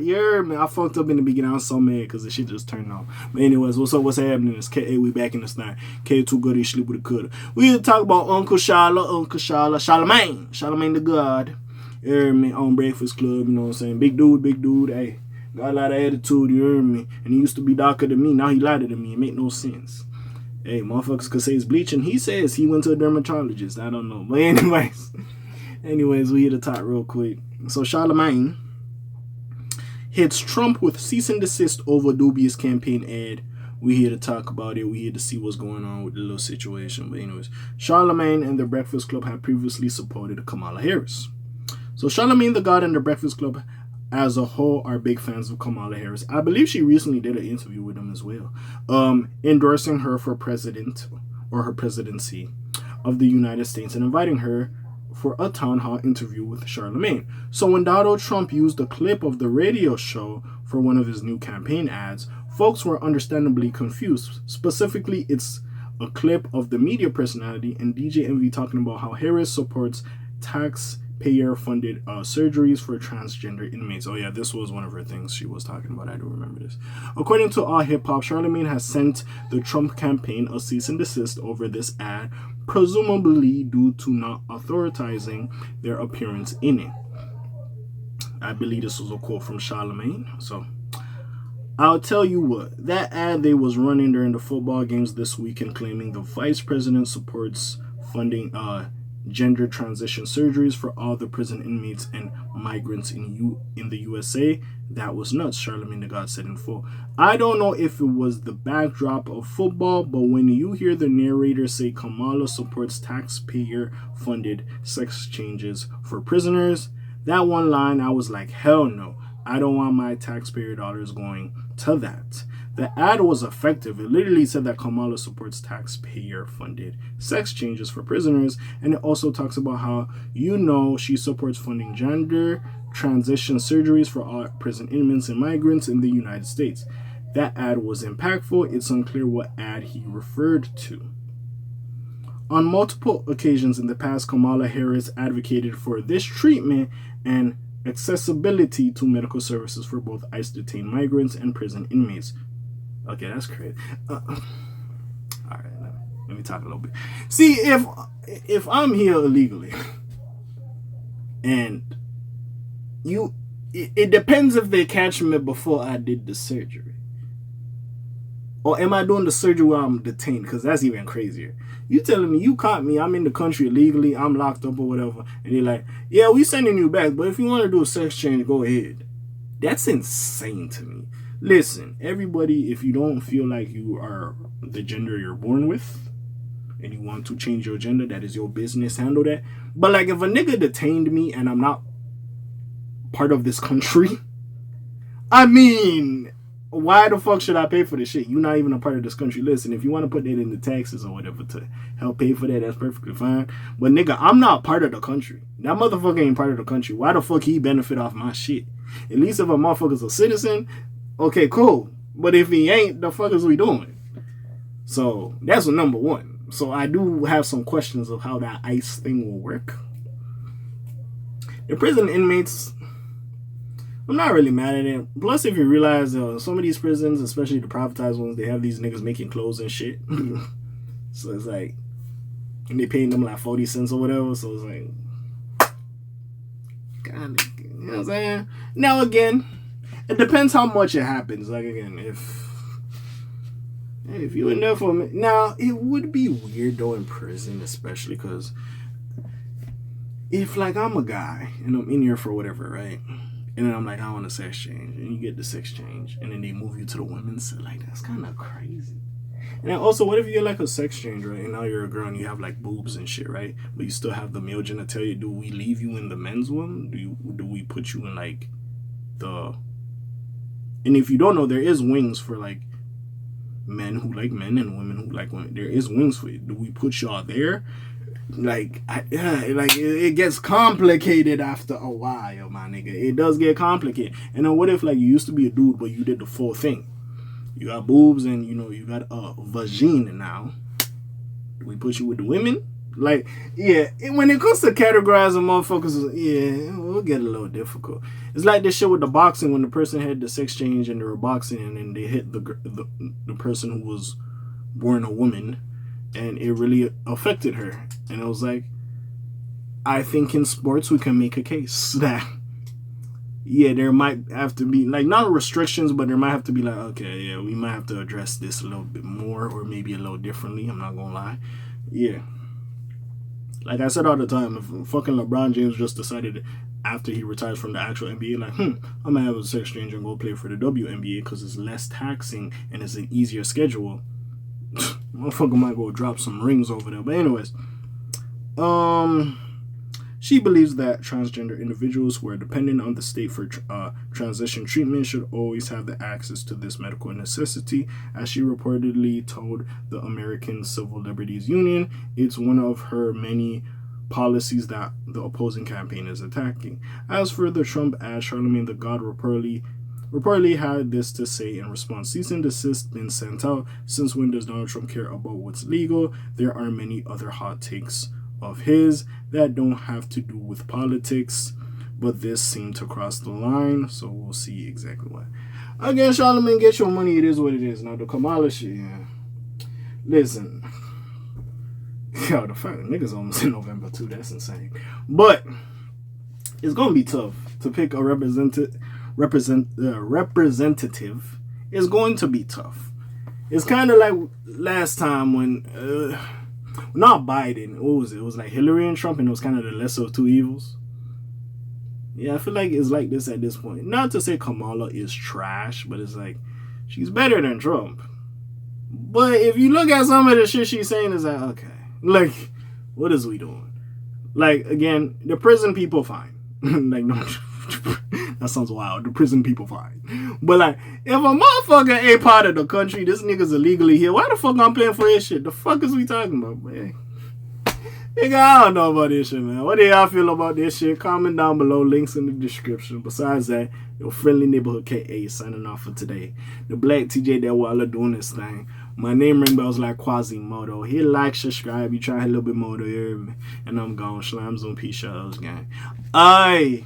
Yeah, man, I fucked up in the beginning. I was so mad because the shit just turned off. But anyways, what's up? What's happening? It's K.A. We back in the snare. K too good, he sleep with a coulda. We here to talk about Uncle Charlamagne the God. Yeah, man, on Breakfast Club, you know what I'm saying? Big dude, hey. Got a lot of attitude, you heard me. And he used to be darker than me. Now he lighter than me. It make no sense. Hey, motherfuckers could say it's bleaching. He says he went to a dermatologist. I don't know. But anyways, we here to talk real quick. So Charlamagne hits Trump with cease and desist over Dubious campaign ad. We here to talk about it. We here to see what's going on with the little situation. But anyways, Charlamagne and the Breakfast Club have previously supported Kamala Harris. So Charlamagne the God and the Breakfast Club as a whole are big fans of Kamala Harris. I believe she recently did an interview with them as well, endorsing her for president or her presidency of the United States and inviting her for a town hall interview with Charlamagne. So when Donald Trump used a clip of the radio show for one of his new campaign ads, folks were understandably confused. Specifically, it's a clip of the media personality and DJ Envy talking about how Harris supports taxpayer-funded surgeries for transgender inmates. Oh yeah, this was one of her things she was talking about. I do remember this. According to All Hip Hop, Charlamagne has sent the Trump campaign a cease and desist over this ad, presumably due to not authorizing their appearance in it. I believe this was a quote from Charlamagne. So I'll tell you what, that ad they was running during the football games this weekend claiming the vice president supports funding gender transition surgeries for all the prison inmates and migrants in the USA. That was nuts, Charlamagne the God said in full. I don't know if it was the backdrop of football, but when you hear the narrator say Kamala supports taxpayer-funded sex changes for prisoners, that one line, I was like, hell no. I don't want my taxpayer dollars going to that. The ad was effective. It literally said that Kamala supports taxpayer-funded sex changes for prisoners, and it also talks about how, she supports funding gender transition surgeries for all prison inmates and migrants in the United States. That ad was impactful. It's unclear what ad he referred to. On multiple occasions in the past, Kamala Harris advocated for this treatment and accessibility to medical services for both ICE-detained migrants and prison inmates. Okay, that's crazy. All right, let me talk a little bit. See, if I'm here illegally, and it depends if they catch me before I did the surgery, or am I doing the surgery while I'm detained? Because that's even crazier. You telling me you caught me, I'm in the country illegally, I'm locked up or whatever, and they're like, yeah, we sending you back, but if you want to do a sex change, go ahead. That's insane to me. Listen, everybody, if you don't feel like you are the gender you're born with and you want to change your gender, that is your business, handle that. But like if a nigga detained me and I'm not part of this country, I mean, why the fuck should I pay for this shit? You're not even a part of this country. Listen, if you want to put that in the taxes or whatever to help pay for that, that's perfectly fine. But nigga, I'm not part of the country. That motherfucker ain't part of the country. Why the fuck he benefit off my shit? At least if a motherfucker's a citizen, okay, cool. But if he ain't, the fuck is we doing? So that's number one. So I do have some questions of how that ICE thing will work. The prison inmates, I'm not really mad at it. Plus, if you realize some of these prisons, especially the privatized ones, they have these niggas making clothes and shit. So it's like, and they paying them like 40 cents or whatever. So it's like, kind of, you know what I'm saying? Now again, it depends how much it happens. Like again, if you in there for me, now it would be weird though in prison, especially because if like I'm a guy and I'm in here for whatever, right? And then I'm like, I want a sex change, and you get the sex change, and then they move you to the women's. So like that's kind of crazy. And then also, what if you get like a sex change, right? And now you're a girl and you have like boobs and shit, right? But you still have the male genitalia. Do we leave you in the men's one? Do we put you in like the? And if you don't know, there is wings for like men who like men and women who like women. There is wings for it. Do we put y'all there? Like, it gets complicated after a while, my nigga. It does get complicated. And then what if like you used to be a dude, but you did the full thing? You got boobs and you got a vagina now. Do we put you with the women? Like, yeah, when it comes to categorizing motherfuckers, yeah, we'll get a little difficult. It's like this shit with the boxing when the person had the sex change and they were boxing and then they hit the person who was born a woman, and it really affected her. And it was like, I think in sports we can make a case that yeah, there might have to be like not restrictions, but there might have to be like, okay, yeah, we might have to address this a little bit more or maybe a little differently. I'm not gonna lie, yeah. Like I said all the time, if fucking LeBron James just decided after he retires from the actual NBA, like, I'm gonna have a sex change and go play for the WNBA because it's less taxing and it's an easier schedule. Motherfucker might go drop some rings over there. But anyways, she believes that transgender individuals who are dependent on the state for transition treatment should always have the access to this medical necessity. As she reportedly told the American Civil Liberties Union, it's one of her many policies that the opposing campaign is attacking. As for the Trump ad, Charlamagne the God reportedly had this to say in response: cease and desist been sent out. Since when does Donald Trump care about what's legal? There are many other hot takes of his that don't have to do with politics, but this seemed to cross the line, so we'll see exactly what. Again, Charlamagne, get your money, it is what it is. Now the Kamala shit, yeah. Listen. Yo, the fact that niggas almost in November too, that's insane. But it's gonna be tough to pick a representative. It's going to be tough. It's kind of like last time when not Biden. What was it? It was like Hillary and Trump, and it was kind of the lesser of two evils. Yeah, I feel like it's like this at this point. Not to say Kamala is trash, but it's like she's better than Trump. But if you look at some of the shit she's saying, it's like, okay, like, what is we doing? Like, again, the prison people fine. Like, no, that sounds wild. The prison people fine. But like, if a motherfucker ain't part of the country, this nigga's illegally here, why the fuck I'm paying for his shit? The fuck is we talking about, man? Nigga, I don't know about this shit, man. What do y'all feel about this shit? Comment down below. Links in the description. Besides that, your friendly neighborhood K.A. signing off for today. The Black TJ that while doing this thing. My name ring bells like Quasimodo. Hit like, subscribe. You try a little bit more to hear me. And I'm gone. Slimes on P-Shows, gang. Aye.